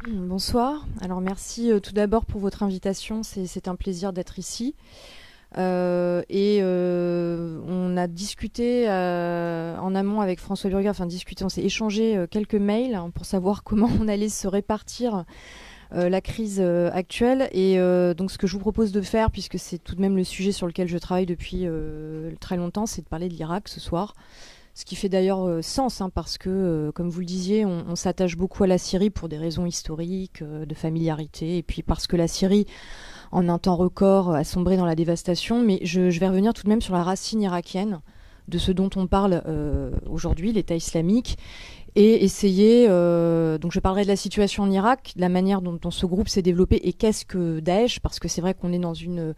Bonsoir. Alors merci tout d'abord pour votre invitation. C'est un plaisir d'être ici. On a discuté en amont avec François Burger, enfin discuté, on s'est échangé quelques mails pour savoir comment on allait se répartir la crise actuelle. Donc ce que je vous propose de faire, puisque c'est tout de même le sujet sur lequel je travaille depuis très longtemps, c'est de parler de l'Irak ce soir. Ce qui fait d'ailleurs sens, hein, parce que, comme vous le disiez, on s'attache beaucoup à la Syrie pour des raisons historiques, de familiarité, et puis parce que la Syrie, en un temps record, a sombré dans la dévastation. Mais je vais revenir tout de même sur la racine irakienne de ce dont on parle aujourd'hui, l'État islamique, et essayer... donc je parlerai de la situation en Irak, de la manière dont ce groupe s'est développé, et qu'est-ce que Daesh, parce que c'est vrai qu'on est dans une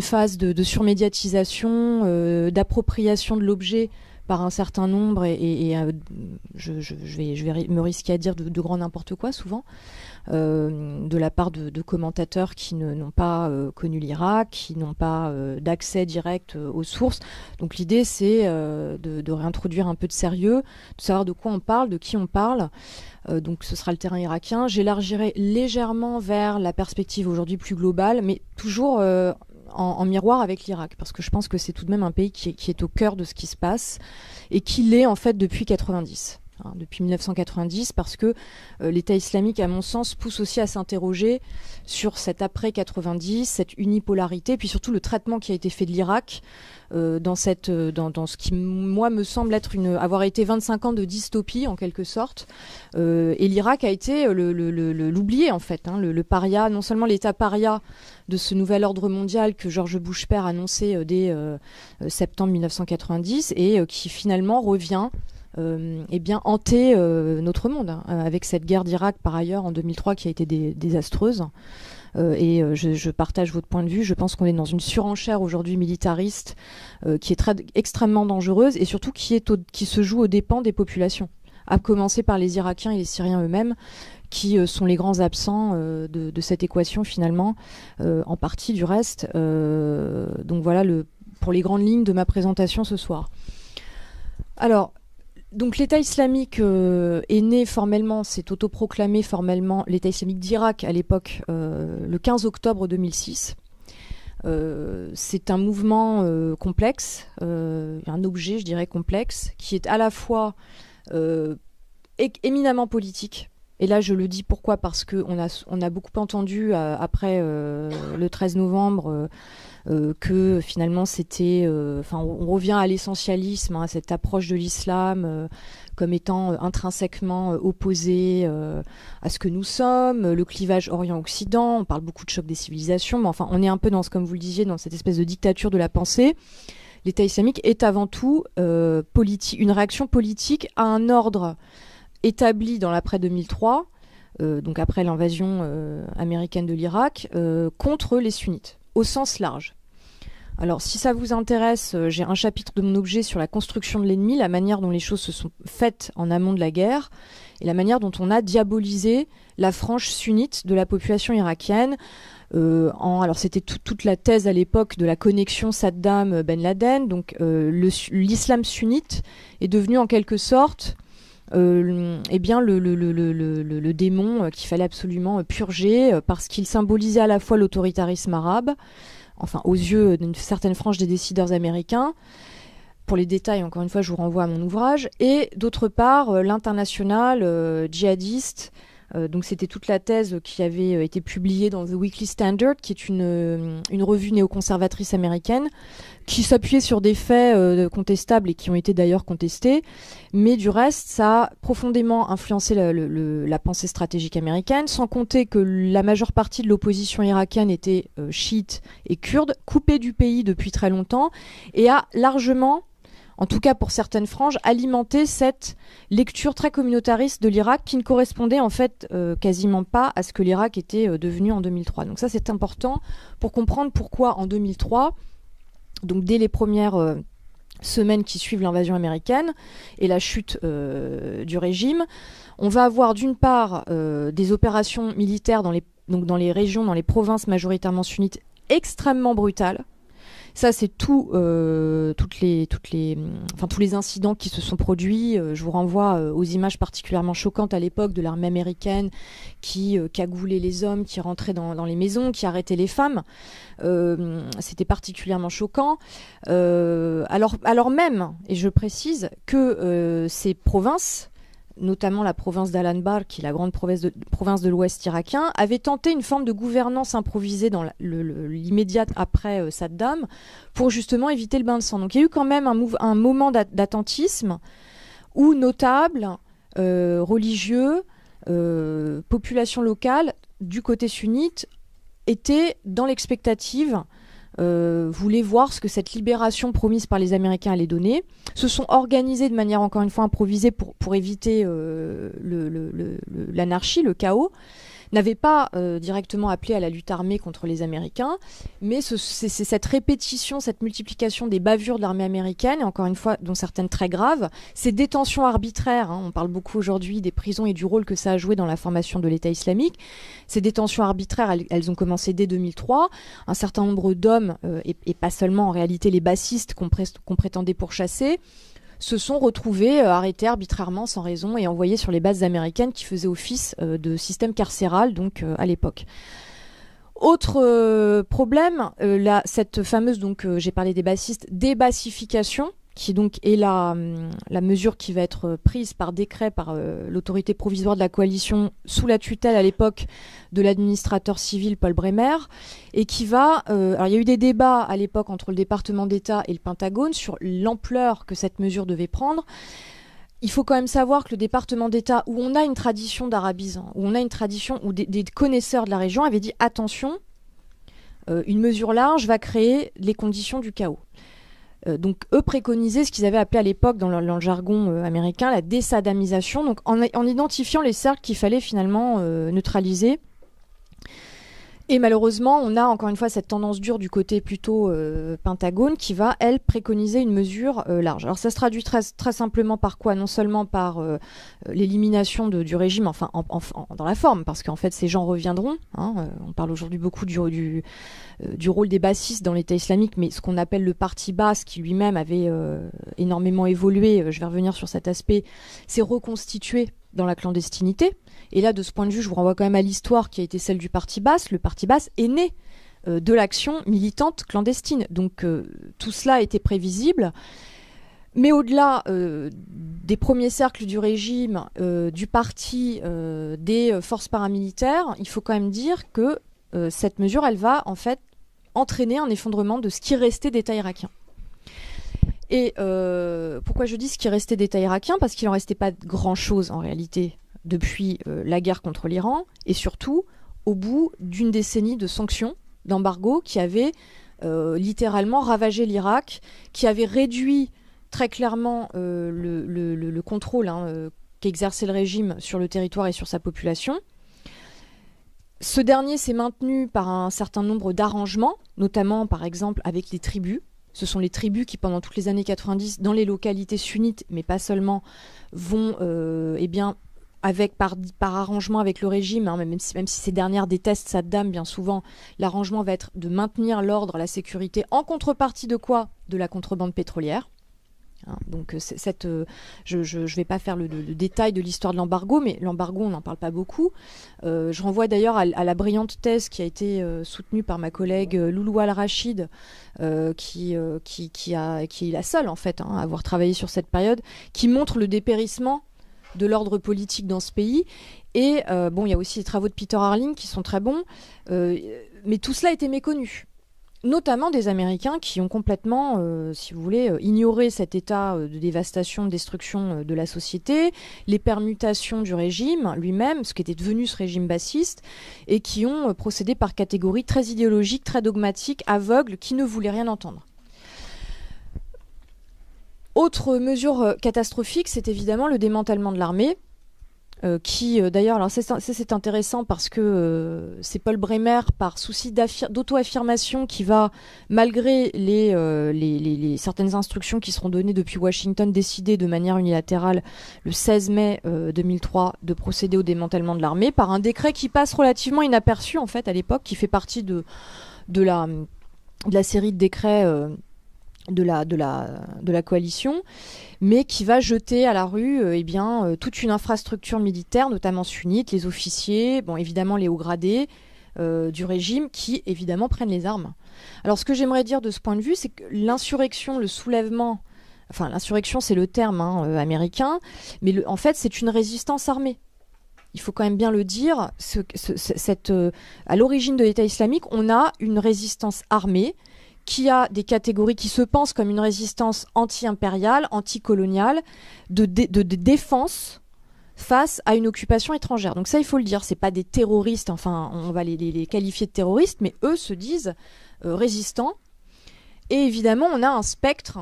phase de surmédiatisation, d'appropriation de l'objet par un certain nombre, je vais me risquer à dire de grand n'importe quoi souvent, de la part de commentateurs qui n'ont pas connu l'Irak, qui n'ont pas d'accès direct aux sources. Donc l'idée, c'est de réintroduire un peu de sérieux, de savoir de quoi on parle, de qui on parle. Donc ce sera le terrain irakien. J'élargirai légèrement vers la perspective aujourd'hui plus globale, mais toujours en miroir avec l'Irak, parce que je pense que c'est tout de même un pays qui est au cœur de ce qui se passe, et qui l'est en fait depuis 90. Depuis 1990, parce que l'État islamique, à mon sens, pousse aussi à s'interroger sur cet après 90, cette unipolarité, puis surtout le traitement qui a été fait de l'Irak dans ce qui, moi, me semble avoir été 25 ans de dystopie, en quelque sorte. Et l'Irak a été l'oublié, en fait, hein, le paria, non seulement l'État paria de ce nouvel ordre mondial que George Bush père annonçait dès septembre 1990, et qui finalement revient hanter notre monde, hein, avec cette guerre d'Irak par ailleurs en 2003 qui a été désastreuse. Je partage votre point de vue. Je pense qu'on est dans une surenchère aujourd'hui militariste qui est extrêmement dangereuse, et surtout qui se joue aux dépens des populations, à commencer par les Irakiens et les Syriens eux-mêmes, qui sont les grands absents de cette équation finalement, en partie du reste. Donc voilà pour les grandes lignes de ma présentation ce soir. Alors, donc l'État islamique est né formellement, s'est autoproclamé formellement l'État islamique d'Irak à l'époque, le 15 octobre 2006. C'est un mouvement complexe, un objet, je dirais, complexe, qui est à la fois éminemment politique. Et là, je le dis pourquoi, parce qu'on a beaucoup entendu après le 13 novembre que finalement c'était... on revient à l'essentialisme, hein, à cette approche de l'islam comme étant intrinsèquement opposée à ce que nous sommes, le clivage Orient-Occident. On parle beaucoup de choc des civilisations, mais enfin, on est un peu comme vous le disiez, dans cette espèce de dictature de la pensée. L'État islamique est avant tout une réaction politique à un ordre établi dans l'après 2003, donc après l'invasion américaine de l'Irak, contre les sunnites, au sens large. Alors, si ça vous intéresse, j'ai un chapitre de mon objet sur la construction de l'ennemi, la manière dont les choses se sont faites en amont de la guerre, et la manière dont on a diabolisé la frange sunnite de la population irakienne. Alors c'était toute la thèse à l'époque de la connexion Saddam-Ben Laden. Donc l'islam sunnite est devenu en quelque sorte le démon qu'il fallait absolument purger, parce qu'il symbolisait à la fois l'autoritarisme arabe, enfin aux yeux d'une certaine frange des décideurs américains. Pour les détails, encore une fois, je vous renvoie à mon ouvrage. Et d'autre part, l'international djihadiste. Donc c'était toute la thèse qui avait été publiée dans The Weekly Standard, qui est une revue néoconservatrice américaine, qui s'appuyait sur des faits contestables et qui ont été d'ailleurs contestés. Mais du reste, ça a profondément influencé la pensée stratégique américaine, sans compter que la majeure partie de l'opposition irakienne était chiite et kurde, coupée du pays depuis très longtemps, et a largement, en tout cas pour certaines franges, alimenter cette lecture très communautariste de l'Irak, qui ne correspondait en fait quasiment pas à ce que l'Irak était devenu en 2003. Donc ça, c'est important pour comprendre pourquoi en 2003, donc dès les premières semaines qui suivent l'invasion américaine et la chute du régime, on va avoir d'une part des opérations militaires dans les régions, dans les provinces majoritairement sunnites, extrêmement brutales, Ça, c'est tous les incidents qui se sont produits. Je vous renvoie aux images particulièrement choquantes à l'époque de l'armée américaine qui cagoulait les hommes, qui rentrait dans les maisons, qui arrêtait les femmes. C'était particulièrement choquant. Alors même, et je précise, que ces provinces, notamment la province d'Al-Anbar, qui est la grande province de l'Ouest irakien, avait tenté une forme de gouvernance improvisée dans l'immédiat après Saddam pour justement éviter le bain de sang. Donc il y a eu quand même un moment d'attentisme où notables, religieux, population locale du côté sunnite étaient dans l'expectative, voulaient voir ce que cette libération promise par les Américains allait donner, se sont organisés de manière encore une fois improvisée pour éviter l'anarchie, le chaos, n'avaient pas directement appelé à la lutte armée contre les Américains, mais c'est cette répétition, cette multiplication des bavures de l'armée américaine, et encore une fois, dont certaines très graves, ces détentions arbitraires, on parle beaucoup aujourd'hui des prisons et du rôle que ça a joué dans la formation de l'État islamique, ces détentions arbitraires, elles ont commencé dès 2003, un certain nombre d'hommes, et pas seulement en réalité les bassistes qu'on prétendait pourchasser, se sont retrouvés arrêtés arbitrairement sans raison et envoyés sur les bases américaines qui faisaient office de système carcéral donc à l'époque. Autre problème, cette fameuse, donc j'ai parlé des bassistes, débassification, qui donc est la mesure qui va être prise par décret par l'autorité provisoire de la coalition sous la tutelle à l'époque de l'administrateur civil Paul Bremer, et qui va... alors il y a eu des débats à l'époque entre le département d'État et le Pentagone sur l'ampleur que cette mesure devait prendre. Il faut quand même savoir que le département d'État, où on a une tradition d'arabisant, où on a une tradition où des connaisseurs de la région avaient dit attention, une mesure large va créer les conditions du chaos. Donc eux préconisaient ce qu'ils avaient appelé à l'époque dans le jargon américain la déssadamisation, donc en identifiant les cercles qu'il fallait finalement neutraliser. Et malheureusement, on a encore une fois cette tendance dure du côté plutôt Pentagone qui va, elle, préconiser une mesure large. Alors ça se traduit très, très simplement par quoi? Non seulement par l'élimination du régime, enfin dans la forme, parce qu'en fait ces gens reviendront. On parle aujourd'hui beaucoup du rôle des bassistes dans l'État islamique, mais ce qu'on appelle le parti basse, qui lui-même avait énormément évolué, je vais revenir sur cet aspect, s'est reconstitué dans la clandestinité. Et là, de ce point de vue, je vous renvoie quand même à l'histoire qui a été celle du Parti basse. Le Parti basse est né de l'action militante clandestine. Donc tout cela était prévisible. Mais au-delà des premiers cercles du régime, du parti, des forces paramilitaires, il faut quand même dire que cette mesure, elle va en fait entraîner un effondrement de ce qui restait d'État irakien. Et pourquoi je dis ce qui restait d'État irakien? Parce qu'il n'en restait pas grand-chose en réalité depuis la guerre contre l'Iran, et surtout au bout d'une décennie de sanctions, d'embargo, qui avaient littéralement ravagé l'Irak, qui avaient réduit très clairement le contrôle qu'exerçait le régime sur le territoire et sur sa population. Ce dernier s'est maintenu par un certain nombre d'arrangements, notamment par exemple avec les tribus. Ce sont les tribus qui, pendant toutes les années 90, dans les localités sunnites, mais pas seulement, vont par arrangement avec le régime, même si ces dernières détestent Saddam, bien souvent, l'arrangement va être de maintenir l'ordre, la sécurité, en contrepartie de quoi? De la contrebande pétrolière. Donc je ne vais pas faire le détail de l'histoire de l'embargo, mais l'embargo, on n'en parle pas beaucoup. Je renvoie d'ailleurs à la brillante thèse qui a été soutenue par ma collègue Loulou Al-Rachid, qui est la seule en fait à avoir travaillé sur cette période, qui montre le dépérissement de l'ordre politique dans ce pays. Et il y a aussi les travaux de Peter Harling qui sont très bons, mais tout cela était méconnu, notamment des Américains qui ont complètement, si vous voulez, ignoré cet état de dévastation, de destruction de la société, les permutations du régime lui-même, ce qui était devenu ce régime bassiste, et qui ont procédé par catégories très idéologiques, très dogmatiques, aveugles, qui ne voulaient rien entendre. Autre mesure catastrophique, c'est évidemment le démantèlement de l'armée, qui d'ailleurs, alors c'est intéressant parce que c'est Paul Bremer, par souci d'auto-affirmation, qui va, malgré les certaines instructions qui seront données depuis Washington, décider de manière unilatérale le 16 mai 2003 de procéder au démantèlement de l'armée par un décret qui passe relativement inaperçu en fait à l'époque, qui fait partie de de la série de décrets de la coalition, mais qui va jeter à la rue toute une infrastructure militaire, notamment sunnite, les officiers, bon, évidemment les hauts gradés du régime, qui évidemment prennent les armes. Alors ce que j'aimerais dire de ce point de vue, c'est que l'insurrection, le soulèvement, enfin l'insurrection c'est le terme américain, mais en fait c'est une résistance armée. Il faut quand même bien le dire, à l'origine de l'État islamique, on a une résistance armée qui a des catégories qui se pensent comme une résistance anti-impériale, anti-coloniale, de défense face à une occupation étrangère. Donc ça, il faut le dire, c'est pas des terroristes, enfin, on va les qualifier de terroristes, mais eux se disent résistants. Et évidemment, on a un spectre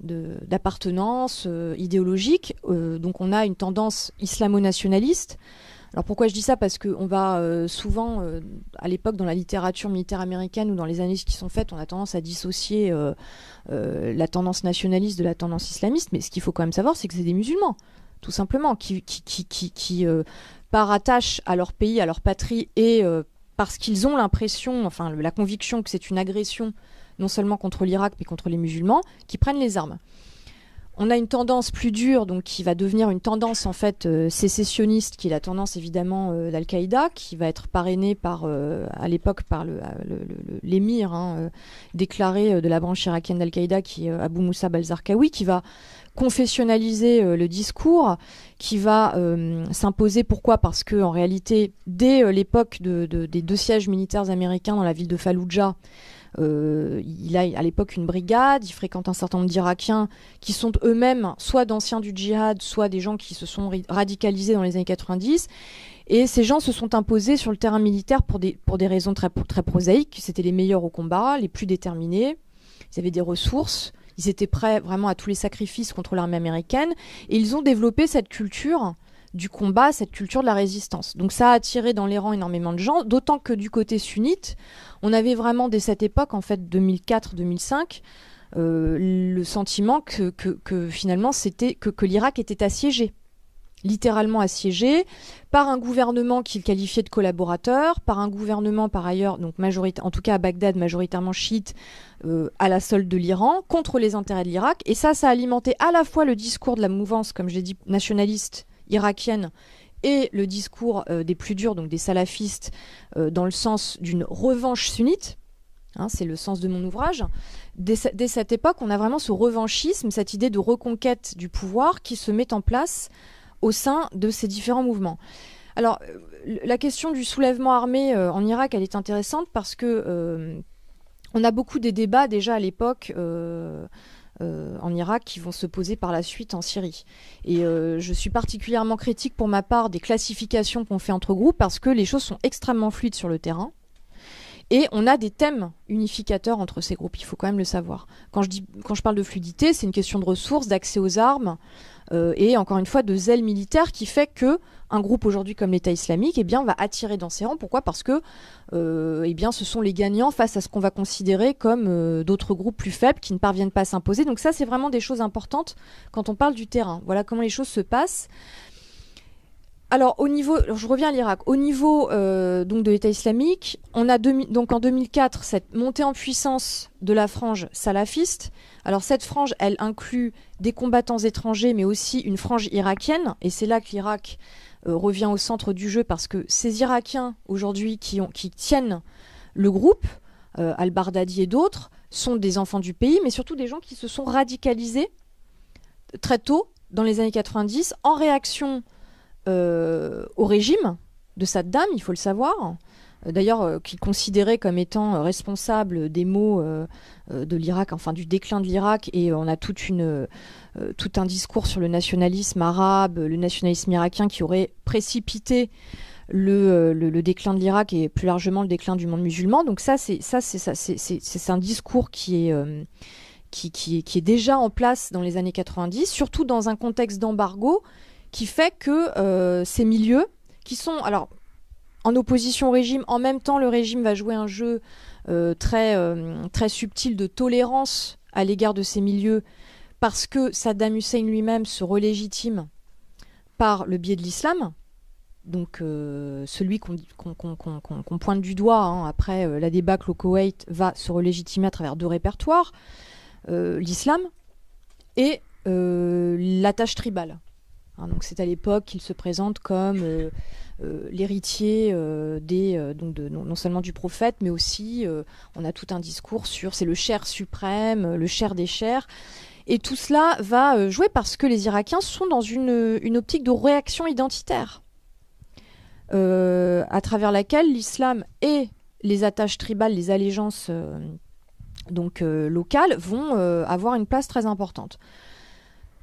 d'appartenance idéologique. Donc on a une tendance islamo-nationaliste. Alors pourquoi je dis ça? Parce qu'on va souvent, à l'époque, dans la littérature militaire américaine ou dans les analyses qui sont faites, on a tendance à dissocier la tendance nationaliste de la tendance islamiste. Mais ce qu'il faut quand même savoir, c'est que c'est des musulmans, tout simplement, qui par attache à leur pays, à leur patrie, et parce qu'ils ont l'impression, enfin la conviction que c'est une agression, non seulement contre l'Irak, mais contre les musulmans, qui prennent les armes. On a une tendance plus dure, donc qui va devenir une tendance en fait sécessionniste, qui est la tendance évidemment d'Al-Qaïda, qui va être parrainée par, à l'époque par l'émir déclaré de la branche irakienne d'Al-Qaïda, qui est Abu Moussa al-Zarqawi, qui va confessionnaliser le discours, qui va s'imposer. Pourquoi? Parce que en réalité, dès l'époque des 2 sièges militaires américains dans la ville de Falloujah, il a à l'époque une brigade, il fréquente un certain nombre d'Irakiens qui sont eux-mêmes soit d'anciens du djihad, soit des gens qui se sont radicalisés dans les années 90. Et ces gens se sont imposés sur le terrain militaire pour des raisons très, très prosaïques. C'était les meilleurs au combat, les plus déterminés, ils avaient des ressources, ils étaient prêts vraiment à tous les sacrifices contre l'armée américaine. Et ils ont développé cette culture du combat, cette culture de la résistance. Donc ça a attiré dans les rangs énormément de gens, d'autant que du côté sunnite, on avait vraiment dès cette époque, en fait 2004-2005, le sentiment que finalement c'était que l'Irak était assiégé, littéralement assiégé, par un gouvernement qu'il qualifiait de collaborateur, par un gouvernement par ailleurs, donc en tout cas à Bagdad, majoritairement chiite, à la solde de l'Iran, contre les intérêts de l'Irak. Et ça a alimenté à la fois le discours de la mouvance, comme je l'ai dit, nationaliste irakienne, et le discours des plus durs, donc des salafistes, dans le sens d'une revanche sunnite. C'est le sens de mon ouvrage. Dès cette époque, on a vraiment ce revanchisme, cette idée de reconquête du pouvoir qui se met en place au sein de ces différents mouvements. Alors, la question du soulèvement armé en Irak, elle est intéressante parce que on a beaucoup des débats déjà à l'époque en Irak qui vont se poser par la suite en Syrie. Et je suis particulièrement critique pour ma part des classifications qu'on fait entre groupes parce que les choses sont extrêmement fluides sur le terrain. Et on a des thèmes unificateurs entre ces groupes, il faut quand même le savoir. Quand je parle de fluidité, c'est une question de ressources, d'accès aux armes, et encore une fois de zèle militaire qui fait que un groupe aujourd'hui comme l'État islamique va attirer dans ses rangs. Pourquoi? Parce que ce sont les gagnants face à ce qu'on va considérer comme d'autres groupes plus faibles qui ne parviennent pas à s'imposer. Donc ça, c'est vraiment des choses importantes quand on parle du terrain. Voilà comment les choses se passent. Alors, je reviens à l'Irak. Au niveau donc de l'État islamique, on a donc en 2004 cette montée en puissance de la frange salafiste. Alors cette frange, elle inclut des combattants étrangers, mais aussi une frange irakienne. Et c'est là que l'Irak revient au centre du jeu parce que ces Irakiens aujourd'hui qui tiennent le groupe, Al-Baghdadi et d'autres, sont des enfants du pays, mais surtout des gens qui se sont radicalisés très tôt dans les années 90 en réaction au régime de Saddam, il faut le savoir. D'ailleurs, qu'il considérait comme étant responsable des maux de l'Irak, enfin du déclin de l'Irak, et on a tout un discours sur le nationalisme arabe, le nationalisme irakien qui aurait précipité le déclin de l'Irak et plus largement le déclin du monde musulman. Donc c'est un discours qui est déjà en place dans les années 90, surtout dans un contexte d'embargo qui fait que ces milieux qui sont alors en opposition au régime, en même temps le régime va jouer un jeu très subtil de tolérance à l'égard de ces milieux parce que Saddam Hussein lui-même se relégitime par le biais de l'islam. donc celui qu'on pointe du doigt, hein, après la débâcle au Koweït, va se relégitimer à travers deux répertoires, l'islam et l'attache tribale. Hein, donc c'est à l'époque qu'il se présente comme l'héritier non seulement du prophète, mais aussi on a tout un discours sur c'est le cher suprême, le cher des chers. Et tout cela va jouer parce que les Irakiens sont dans une optique de réaction identitaire, à travers laquelle l'islam et les attaches tribales, les allégeances locales vont avoir une place très importante.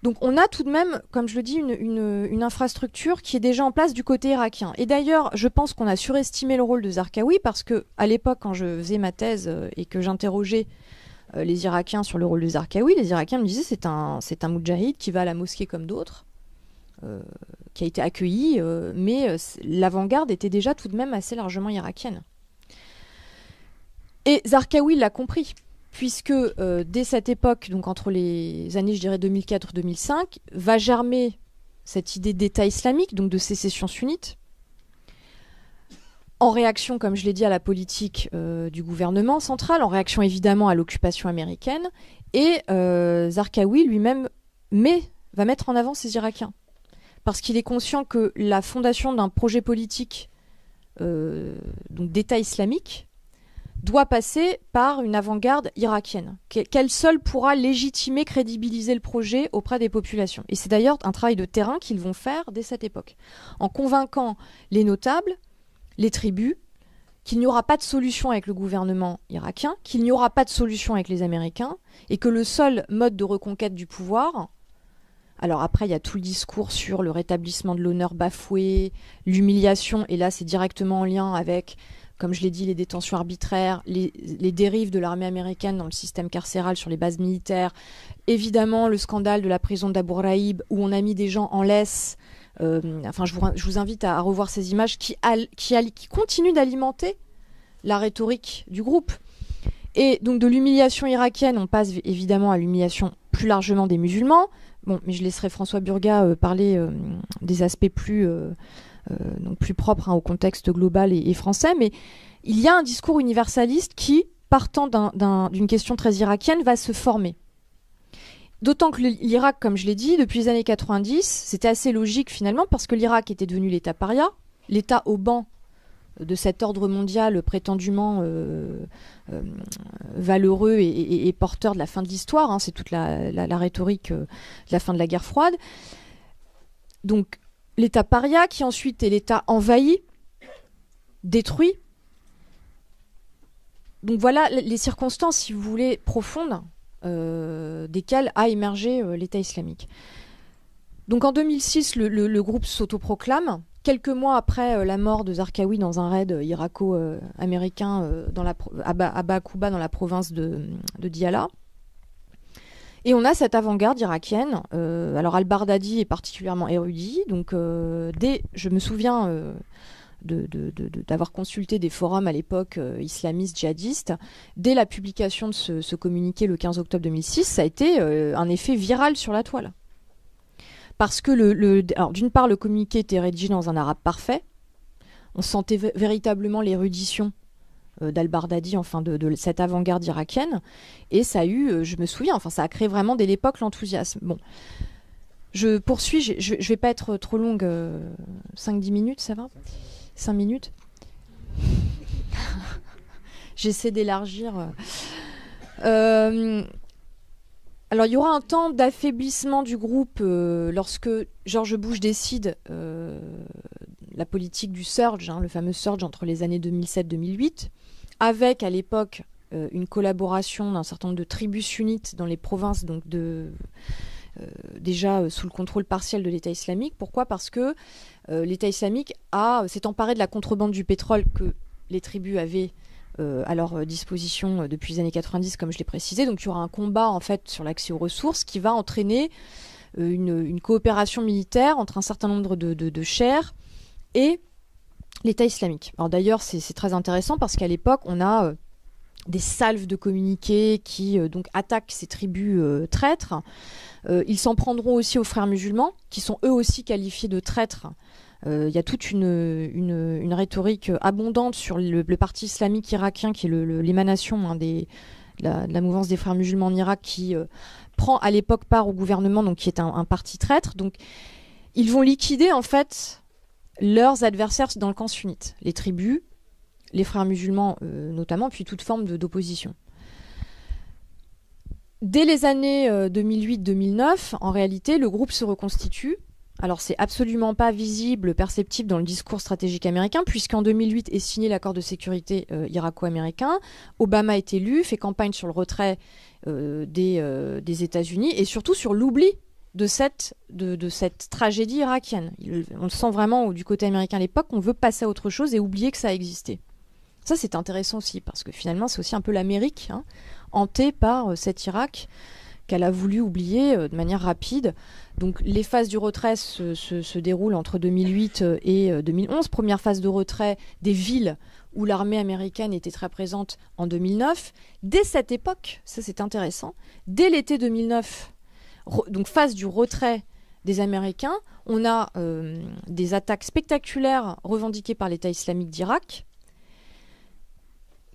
Donc on a tout de même, comme je le dis, une infrastructure qui est déjà en place du côté irakien. Et d'ailleurs, je pense qu'on a surestimé le rôle de Zarqawi parce que à l'époque, quand je faisais ma thèse et que j'interrogeais les Irakiens sur le rôle de Zarqawi, les Irakiens me disaient c'est un moudjahid qui va à la mosquée comme d'autres, qui a été accueilli, mais l'avant-garde était déjà tout de même assez largement irakienne. Et Zarqawi l'a compris, puisque dès cette époque, donc entre les années, je dirais 2004-2005, va germer cette idée d'État islamique, donc de sécession sunnite, en réaction, comme je l'ai dit, à la politique du gouvernement central, en réaction évidemment à l'occupation américaine, et Zarqawi lui-même va mettre en avant ces Irakiens, parce qu'il est conscient que la fondation d'un projet politique donc d'État islamique doit passer par une avant-garde irakienne, qu'elle seule pourra légitimer, crédibiliser le projet auprès des populations. Et c'est d'ailleurs un travail de terrain qu'ils vont faire dès cette époque, en convainquant les notables, les tribus, qu'il n'y aura pas de solution avec le gouvernement irakien, qu'il n'y aura pas de solution avec les Américains, et que le seul mode de reconquête du pouvoir... Alors après, il y a tout le discours sur le rétablissement de l'honneur bafoué, l'humiliation, et là c'est directement en lien avec, comme je l'ai dit, les détentions arbitraires, les dérives de l'armée américaine dans le système carcéral sur les bases militaires, évidemment le scandale de la prison d'Abu Ghraib, où on a mis des gens en laisse. Je vous invite à revoir ces images qui continuent d'alimenter la rhétorique du groupe. Et donc de l'humiliation irakienne, on passe évidemment à l'humiliation plus largement des musulmans. Bon, mais je laisserai François Burga parler des aspects plus propres au contexte global et français. Mais il y a un discours universaliste qui, partant d'une question très irakienne, va se former. D'autant que l'Irak, comme je l'ai dit, depuis les années 90, c'était assez logique finalement, parce que l'Irak était devenu l'État paria, l'État au banc de cet ordre mondial prétendument valeureux et porteur de la fin de l'histoire. Hein, c'est toute la rhétorique de la fin de la guerre froide. Donc l'État paria qui ensuite est l'État envahi, détruit. Donc voilà les circonstances, si vous voulez, profondes desquelles a émergé l'État islamique. Donc en 2006, le groupe s'autoproclame. Quelques mois après la mort de Zarqawi dans un raid irako-américain à Baakouba, dans la province de Diyala. Et on a cette avant-garde irakienne. Alors al-Baghdadi est particulièrement érudit. Donc je me souviens d'avoir consulté des forums à l'époque islamistes, djihadistes. Dès la publication de ce communiqué le 15 octobre 2006, ça a été un effet viral sur la toile. Parce que alors d'une part, le communiqué était rédigé dans un arabe parfait. On sentait véritablement l'érudition d'al-Baghdadi, enfin de cette avant-garde irakienne. Et ça a eu, je me souviens, ça a créé vraiment dès l'époque l'enthousiasme. Bon, je poursuis, je vais pas être trop longue, 5-10 minutes, ça va ? 5 minutes. J'essaie d'élargir. Alors, il y aura un temps d'affaiblissement du groupe lorsque George Bush décide la politique du surge, le fameux surge entre les années 2007-2008, avec à l'époque une collaboration d'un certain nombre de tribus sunnites dans les provinces donc déjà sous le contrôle partiel de l'État islamique. Pourquoi ? Parce que l'État islamique s'est emparé de la contrebande du pétrole que les tribus avaient à leur disposition depuis les années 90, comme je l'ai précisé. Donc il y aura un combat en fait sur l'accès aux ressources qui va entraîner une coopération militaire entre un certain nombre de chers et l'État islamique. Alors d'ailleurs c'est très intéressant parce qu'à l'époque on a des salves de communiqués qui donc attaquent ces tribus traîtres. Ils s'en prendront aussi aux frères musulmans, qui sont eux aussi qualifiés de traîtres. Il y a toute une rhétorique abondante sur le parti islamique irakien, qui est l'émanation de la mouvance des frères musulmans en Irak, qui prend à l'époque part au gouvernement, donc qui est un parti traître. Donc ils vont liquider en fait leurs adversaires dans le camp sunnite, les tribus, les frères musulmans notamment, puis toute forme d'opposition. Dès les années 2008-2009, en réalité, le groupe se reconstitue. Alors, c'est absolument pas visible, perceptible dans le discours stratégique américain, puisqu'en 2008 est signé l'accord de sécurité irako-américain. Obama est élu, fait campagne sur le retrait des États-Unis et surtout sur l'oubli de cette tragédie irakienne. On le sent vraiment du côté américain à l'époque, on veut passer à autre chose et oublier que ça a existé. Ça, c'est intéressant aussi, parce que finalement, c'est aussi un peu l'Amérique, hantée par cet Irak qu'elle a voulu oublier de manière rapide. Donc les phases du retrait se déroulent entre 2008 et 2011. Première phase de retrait des villes où l'armée américaine était très présente en 2009. Dès cette époque, ça c'est intéressant, dès l'été 2009, donc phase du retrait des Américains, on a des attaques spectaculaires revendiquées par l'État islamique d'Irak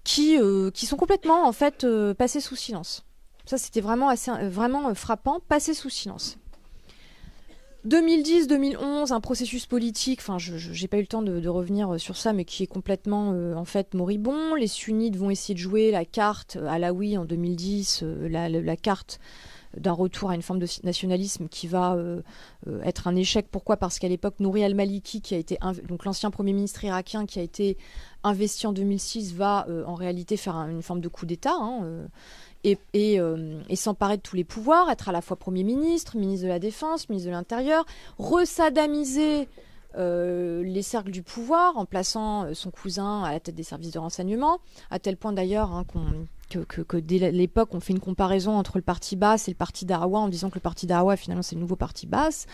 qui sont complètement en fait passées sous silence. Ça, c'était vraiment frappant, passé sous silence. 2010-2011, un processus politique, enfin, j'ai pas eu le temps de revenir sur ça, mais qui est complètement, en fait, moribond. Les sunnites vont essayer de jouer la carte alaoui en 2010, la carte d'un retour à une forme de nationalisme qui va être un échec. Pourquoi ? Parce qu'à l'époque, Nouri al-Maliki, qui a été donc l'ancien Premier ministre irakien, qui a été investi en 2006, va en réalité faire une forme de coup d'État, et s'emparer de tous les pouvoirs, être à la fois Premier ministre, ministre de la Défense, ministre de l'Intérieur, resadamiser les cercles du pouvoir en plaçant son cousin à la tête des services de renseignement, à tel point d'ailleurs que dès l'époque on fait une comparaison entre le parti Baas et le parti Dahawa en disant que le parti Dahawa finalement c'est le nouveau parti Baas.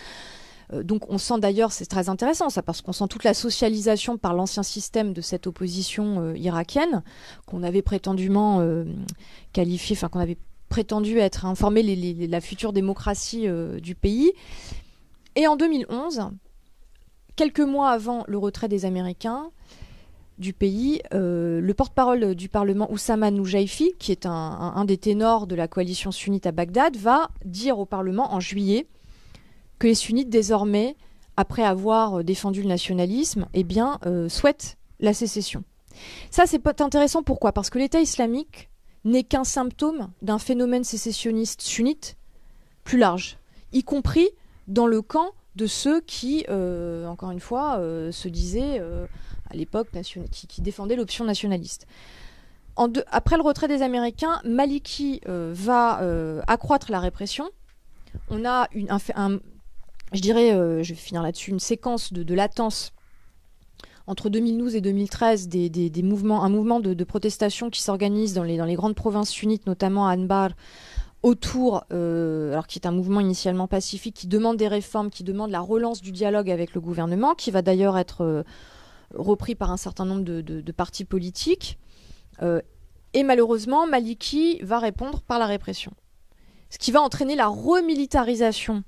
Donc on sent d'ailleurs, c'est très intéressant ça, parce qu'on sent toute la socialisation par l'ancien système de cette opposition irakienne qu'on avait prétendument qualifié, enfin qu'on avait prétendu être informer la future démocratie du pays. Et en 2011, quelques mois avant le retrait des Américains du pays, le porte-parole du Parlement, Oussama Noujaifi, qui est un des ténors de la coalition sunnite à Bagdad, va dire au Parlement en juillet que les sunnites, désormais, après avoir défendu le nationalisme, souhaitent la sécession. Ça, c'est pas intéressant. Pourquoi ? Parce que l'État islamique n'est qu'un symptôme d'un phénomène sécessionniste sunnite plus large, y compris dans le camp de ceux qui, encore une fois, se disaient, à l'époque, qui défendaient l'option nationaliste. Après le retrait des Américains, Maliki va accroître la répression. On a je dirais, je vais finir là-dessus, une séquence de latence entre 2012 et 2013, un mouvement de protestation qui s'organise dans les grandes provinces sunnites, notamment à Anbar, autour, alors qui est un mouvement initialement pacifique, qui demande des réformes, qui demande la relance du dialogue avec le gouvernement, qui va d'ailleurs être repris par un certain nombre de partis politiques. Et malheureusement, Maliki va répondre par la répression. Ce qui va entraîner la remilitarisation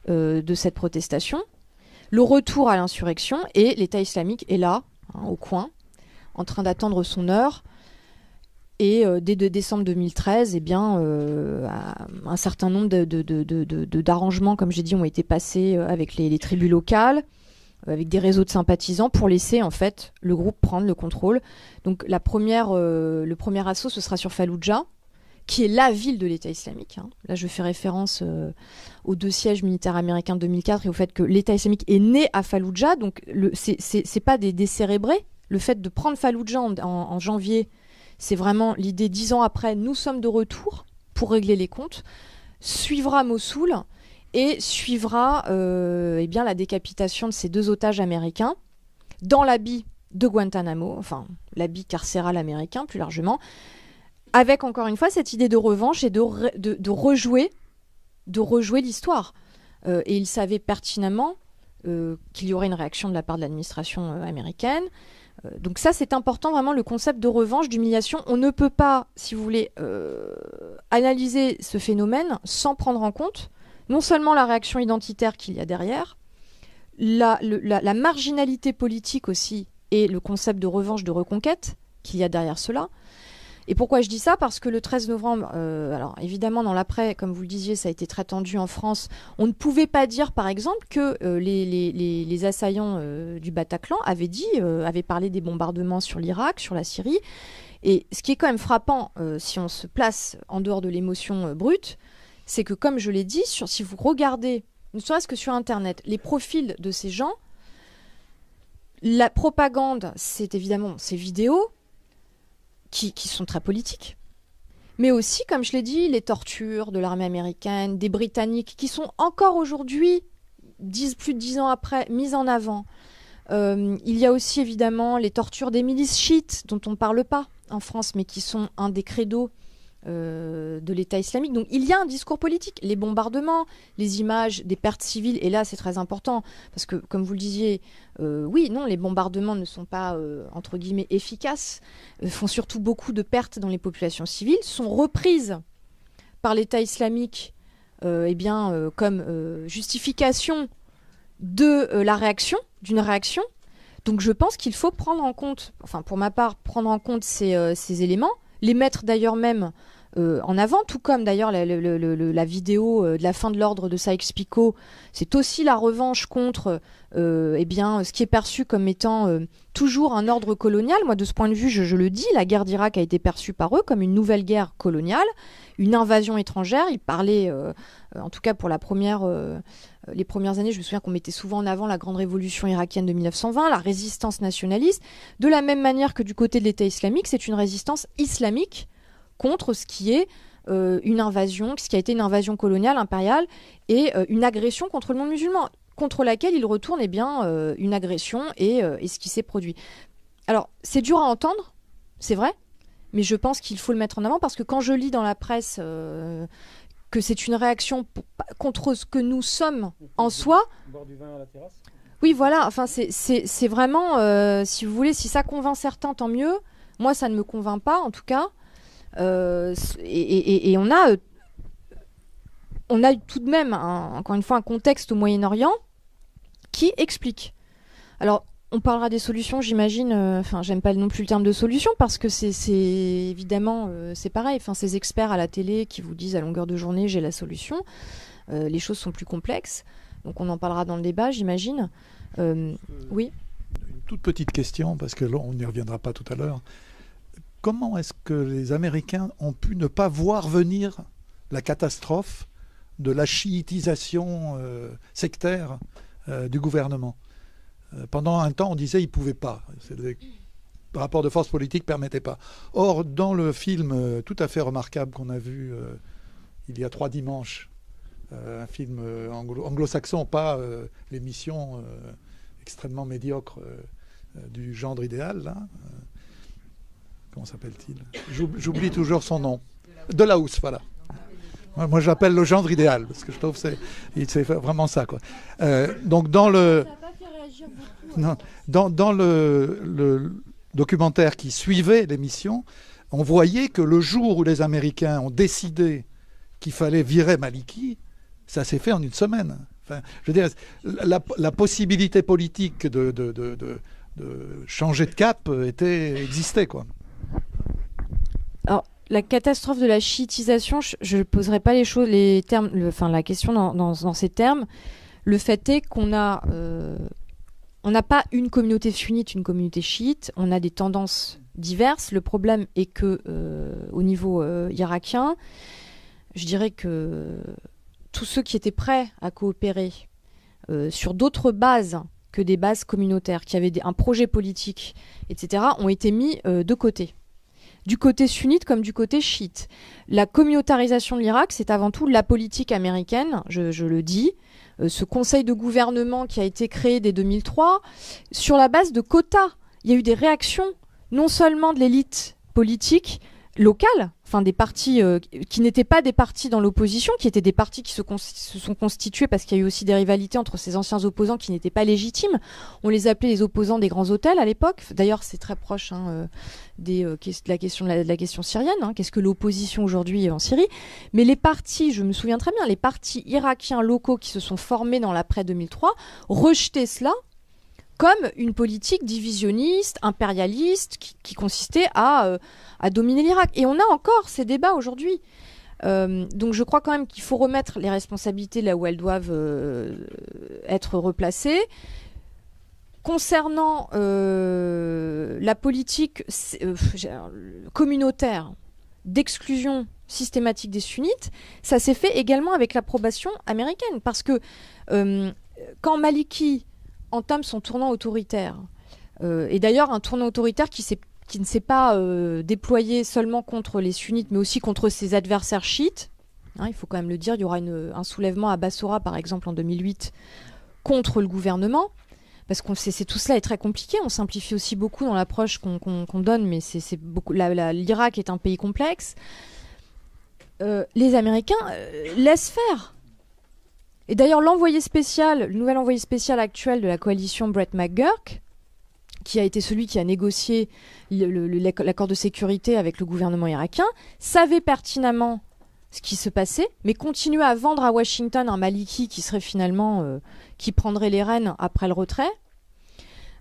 de cette protestation, le retour à l'insurrection, et l'État islamique est là, au coin, en train d'attendre son heure. Et dès décembre 2013, un certain nombre d'arrangements, comme j'ai dit, ont été passés avec les tribus locales, avec des réseaux de sympathisants, pour laisser en fait le groupe prendre le contrôle. Donc le premier assaut, ce sera sur Falloujah, qui est la ville de l'État islamique. Là, je fais référence aux 2 sièges militaires américains de 2004 et au fait que l'État islamique est né à Falloujah. Donc, c'est pas des décérébrés. Le fait de prendre Falloujah en janvier, c'est vraiment l'idée 10 ans après, nous sommes de retour pour régler les comptes. Suivra Mossoul et suivra la décapitation de ces 2 otages américains dans l'habit de Guantanamo, enfin l'habit carcéral américain plus largement, avec encore une fois cette idée de revanche et de rejouer l'histoire. Et il savait pertinemment qu'il y aurait une réaction de la part de l'administration américaine, Donc ça, c'est important, vraiment, le concept de revanche, d'humiliation. On ne peut pas, si vous voulez, analyser ce phénomène sans prendre en compte non seulement la réaction identitaire qu'il y a derrière, la marginalité politique aussi, et le concept de revanche, de reconquête qu'il y a derrière cela. Et pourquoi je dis ça? Parce que le 13 novembre, alors évidemment dans l'après, comme vous le disiez, ça a été très tendu en France. On ne pouvait pas dire, par exemple, que les assaillants du Bataclan avaient parlé des bombardements sur l'Irak, sur la Syrie. Et ce qui est quand même frappant, si on se place en dehors de l'émotion brute, c'est que, comme je l'ai dit, si vous regardez, ne serait-ce que sur Internet, les profils de ces gens, la propagande, c'est évidemment ces vidéos, qui sont très politiques, mais aussi, comme je l'ai dit, les tortures de l'armée américaine, des Britanniques, qui sont encore aujourd'hui, plus de 10 ans après, mises en avant. Il y a aussi évidemment les tortures des milices chiites, dont on ne parle pas en France, mais qui sont un des credos de l'État islamique. Donc il y a un discours politique, les bombardements, les images des pertes civiles, et là c'est très important, parce que comme vous le disiez, oui, non, les bombardements ne sont pas, entre guillemets, efficaces, font surtout beaucoup de pertes dans les populations civiles, sont reprises par l'État islamique comme justification de la réaction, d'une réaction. Donc je pense qu'il faut prendre en compte, enfin pour ma part, prendre en compte ces éléments, les mettre d'ailleurs même en avant, tout comme d'ailleurs la vidéo de la fin de l'ordre de Sykes-Picot, c'est aussi la revanche contre ce qui est perçu comme étant toujours un ordre colonial. Moi, de ce point de vue, je le dis, la guerre d'Irak a été perçue par eux comme une nouvelle guerre coloniale, une invasion étrangère. Ils parlaient, en tout cas pour les premières années, je me souviens qu'on mettait souvent en avant la grande révolution irakienne de 1920, la résistance nationaliste, de la même manière que du côté de l'État islamique, c'est une résistance islamique contre ce qui est une invasion, ce qui a été une invasion coloniale, impériale, et une agression contre le monde musulman, contre laquelle il retourne une agression et ce qui s'est produit. Alors, c'est dur à entendre, c'est vrai, mais je pense qu'il faut le mettre en avant, parce que quand je lis dans la presse que c'est une réaction contre ce que nous sommes en soi... Boire du vin à la terrasse. Oui, voilà, enfin, c'est vraiment, si vous voulez, si ça convainc certains, tant mieux. Moi, ça ne me convainc pas, en tout cas. Et on a tout de même, encore une fois, un contexte au Moyen-Orient qui explique. Alors, on parlera des solutions, j'imagine. Enfin, j'aime pas non plus le terme de solution, parce que c'est évidemment, c'est pareil. Enfin, ces experts à la télé qui vous disent à longueur de journée, j'ai la solution. Les choses sont plus complexes. Donc, on en parlera dans le débat, j'imagine. Oui. Une toute petite question, parce que là, on n'y reviendra pas tout à l'heure. Comment est-ce que les Américains ont pu ne pas voir venir la catastrophe de la chiitisation sectaire du gouvernement? Pendant un temps, on disait qu'ils ne pouvaient pas. Le rapport de force politique ne permettait pas. Or, dans le film tout à fait remarquable qu'on a vu il y a 3 dimanches, un film anglo-saxon, pas l'émission extrêmement médiocre du gendre idéal, là. Comment s'appelle-t-il? J'oublie toujours son nom. Delouse, voilà. Moi, j'appelle le gendre idéal, parce que je trouve que c'est vraiment ça, quoi. Donc, dans le documentaire qui suivait l'émission, on voyait que le jour où les Américains ont décidé qu'il fallait virer Maliki, ça s'est fait en une semaine. Enfin, je veux dire, la possibilité politique de changer de cap existait, quoi. Alors, la catastrophe de la chiitisation, je ne poserai pas la question dans ces termes. Le fait est qu'on a... on n'a pas une communauté sunnite, une communauté chiite. On a des tendances diverses. Le problème est que, au niveau irakien, je dirais que tous ceux qui étaient prêts à coopérer sur d'autres bases que des bases communautaires, qui avaient un projet politique, etc., ont été mis de côté. Du côté sunnite comme du côté chiite. La communautarisation de l'Irak, c'est avant tout la politique américaine, je le dis. Ce conseil de gouvernement qui a été créé dès 2003, sur la base de quotas. Il y a eu des réactions, non seulement de l'élite politique locale, enfin des partis qui n'étaient pas des partis dans l'opposition, qui étaient des partis qui se sont constitués parce qu'il y a eu aussi des rivalités entre ces anciens opposants qui n'étaient pas légitimes. On les appelait les opposants des grands hôtels à l'époque. D'ailleurs, c'est très proche de la question syrienne. Hein. Qu'est-ce que l'opposition aujourd'hui en Syrie? Mais les partis, je me souviens très bien, les partis irakiens locaux qui se sont formés dans l'après 2003 rejetaient cela comme une politique divisionniste, impérialiste, qui consistait à dominer l'Irak. Et on a encore ces débats aujourd'hui. Donc je crois quand même qu'il faut remettre les responsabilités là où elles doivent être replacées. Concernant la politique communautaire d'exclusion systématique des sunnites, ça s'est fait également avec l'approbation américaine. Parce que quand Maliki entame son tournant autoritaire, et d'ailleurs un tournant autoritaire qui ne s'est pas déployé seulement contre les sunnites, mais aussi contre ses adversaires chiites. Hein, il faut quand même le dire, il y aura un soulèvement à Bassora, par exemple, en 2008, contre le gouvernement. Parce que tout cela est très compliqué. On simplifie aussi beaucoup dans l'approche qu'on donne, mais c'est beaucoup. L'Irak est un pays complexe. Les Américains laissent faire. Et d'ailleurs, le nouvel envoyé spécial actuel de la coalition, Brett McGurk, qui a été celui qui a négocié l'accord de sécurité avec le gouvernement irakien, savait pertinemment ce qui se passait, mais continuait à vendre à Washington un Maliki qui serait finalement qui prendrait les rênes après le retrait.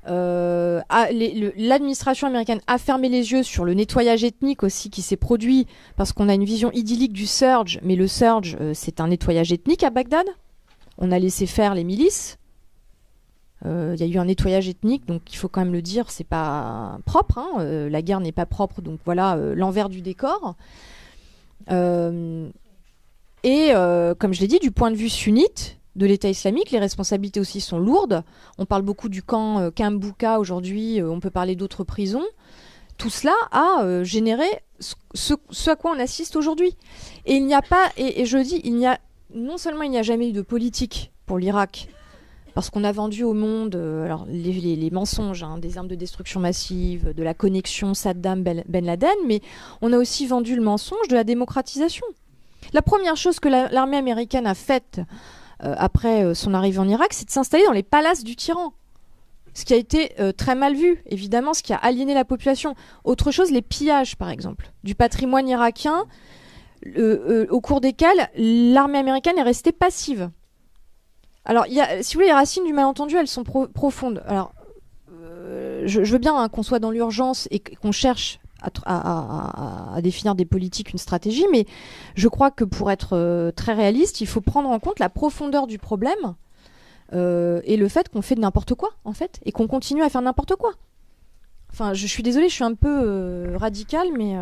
L'administration américaine a fermé les yeux sur le nettoyage ethnique aussi qui s'est produit, parce qu'on a une vision idyllique du Surge, mais le Surge, c'est un nettoyage ethnique à Bagdad. On a laissé faire les milices. Il y a eu un nettoyage ethnique, donc il faut quand même le dire, c'est pas propre. Hein, la guerre n'est pas propre, donc voilà l'envers du décor. Comme je l'ai dit, du point de vue sunnite de l'État islamique, les responsabilités aussi sont lourdes. On parle beaucoup du camp Bouka aujourd'hui, on peut parler d'autres prisons. Tout cela a généré ce à quoi on assiste aujourd'hui. Et il n'y a pas, et je dis, non seulement il n'y a jamais eu de politique pour l'Irak, parce qu'on a vendu au monde les mensonges, hein, des armes de destruction massive, de la connexion Saddam-Ben Laden, mais on a aussi vendu le mensonge de la démocratisation. La première chose que l'armée américaine a faite après son arrivée en Irak, c'est de s'installer dans les palaces du tyran. Ce qui a été très mal vu, évidemment, ce qui a aliéné la population. Autre chose, les pillages, par exemple, du patrimoine irakien, au cours desquels l'armée américaine est restée passive. Alors, si vous voulez, les racines du malentendu, elles sont profondes. Alors, je veux bien hein, qu'on soit dans l'urgence et qu'on cherche à définir des politiques, une stratégie, mais je crois que pour être très réaliste, il faut prendre en compte la profondeur du problème et le fait qu'on fait de n'importe quoi, en fait, et qu'on continue à faire n'importe quoi. Enfin, je suis désolée, je suis un peu radicale, mais...